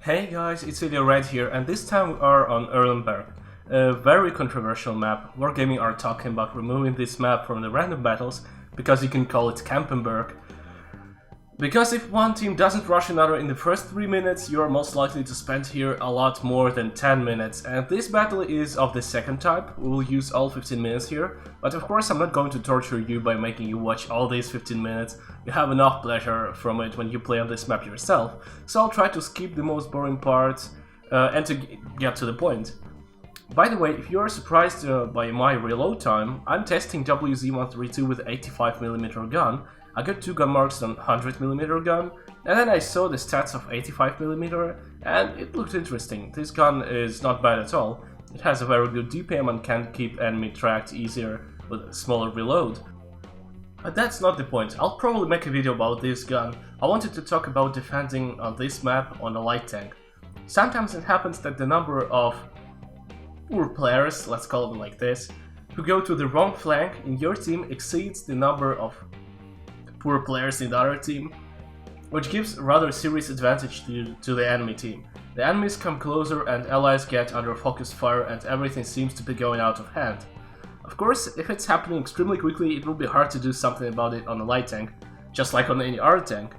Hey guys, it's Red here, and this time we are on Erlenberg, a very controversial map. Wargaming are talking about removing this map from the random battles because you can call it Campenberg. Because if one team doesn't rush another in the first 3 minutes, you are most likely to spend here a lot more than 10 minutes. And this battle is of the second type. We will use all 15 minutes here, but of course I'm not going to torture you by making you watch all these 15 minutes. You have enough pleasure from it when you play on this map yourself. So I'll try to skip the most boring parts and to get to the point. By the way, if you are surprised by my reload time, I'm testing WZ-132 with 85mm gun. I got 2 gun marks on 100mm gun, and then I saw the stats of 85mm, and it looked interesting. This gun is not bad at all. It has a very good DPM and can keep enemy tracked easier with a smaller reload. But that's not the point. I'll probably make a video about this gun. I wanted to talk about defending on this map on a light tank. Sometimes it happens that the number of poor players, let's call them like this, who go to the wrong flank in your team exceeds the number of poor players in the other team, which gives a rather serious advantage to the enemy team. The enemies come closer and allies get under focused fire and everything seems to be going out of hand. Of course, if it's happening extremely quickly, it will be hard to do something about it on a light tank, just like on any other tank.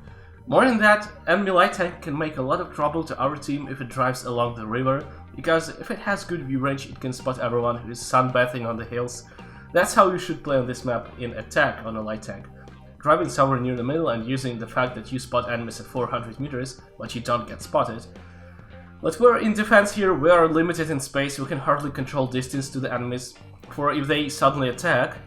More than that, enemy light tank can make a lot of trouble to our team if it drives along the river, because if it has good view range it can spot everyone who is sunbathing on the hills. That's how you should play on this map in attack on a light tank. Driving somewhere near the middle and using the fact that you spot enemies at 400 meters, but you don't get spotted. But we're in defense here, we are limited in space, we can hardly control distance to the enemies, for if they suddenly attack,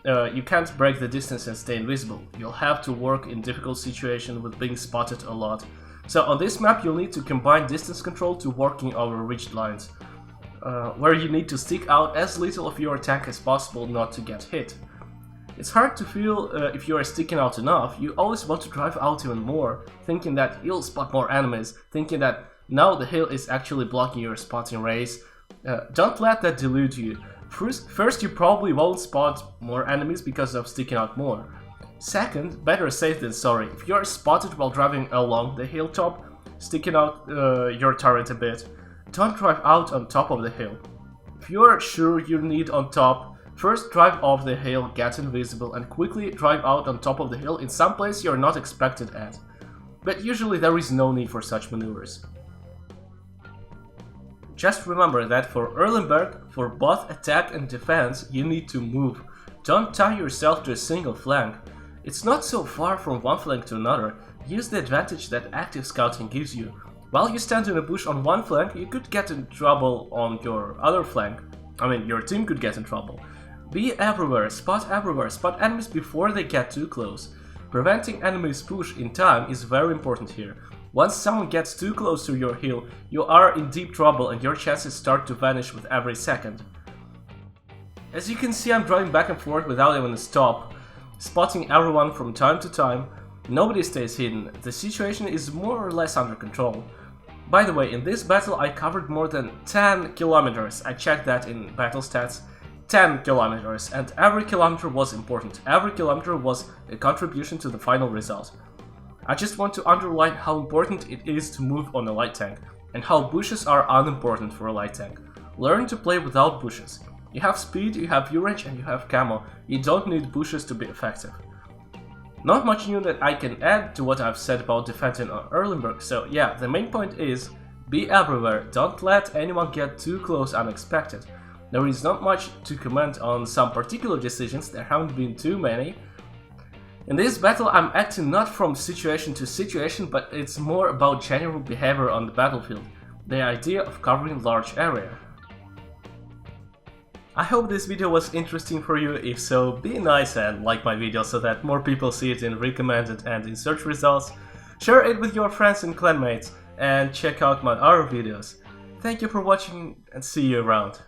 you can't break the distance and stay invisible. You'll have to work in difficult situations with being spotted a lot. So on this map you'll need to combine distance control to working over ridged lines, where you need to stick out as little of your tank as possible not to get hit. It's hard to feel if you are sticking out enough. You always want to drive out even more, thinking that you'll spot more enemies, thinking that now the hill is actually blocking your spotting rays. Don't let that delude you. First, you probably won't spot more enemies because of sticking out more. Second, better safe than sorry. If you are spotted while driving along the hilltop, sticking out your turret a bit, don't drive out on top of the hill. If you are sure you need on top, first drive off the hill, get invisible, and quickly drive out on top of the hill in some place you're not expected at. But usually there is no need for such maneuvers. Just remember that for Erlenberg, for both attack and defense, you need to move. Don't tie yourself to a single flank. It's not so far from one flank to another. Use the advantage that active scouting gives you. While you stand in a bush on one flank, you could get in trouble on your other flank. Your team could get in trouble. Be everywhere, spot enemies before they get too close. Preventing enemies push in time is very important here. Once someone gets too close to your hill, you are in deep trouble and your chances start to vanish with every second. As you can see, I'm driving back and forth without even a stop, spotting everyone from time to time. Nobody stays hidden, the situation is more or less under control. By the way, in this battle I covered more than 10 kilometers, I checked that in battle stats. 10 kilometers, and every kilometer was important. Every kilometer was a contribution to the final result. I just want to underline how important it is to move on a light tank, and how bushes are unimportant for a light tank. Learn to play without bushes. You have speed, you have view range, and you have camo. You don't need bushes to be effective. Not much new that I can add to what I've said about defending on Erlenberg, so yeah, the main point is, be everywhere, don't let anyone get too close unexpected. There is not much to comment on some particular decisions, there haven't been too many. In this battle I'm acting not from situation to situation, but it's more about general behavior on the battlefield, the idea of covering large area. I hope this video was interesting for you. If so, be nice and like my video so that more people see it in recommended and in search results. Share it with your friends and clanmates and check out my other videos. Thank you for watching and see you around.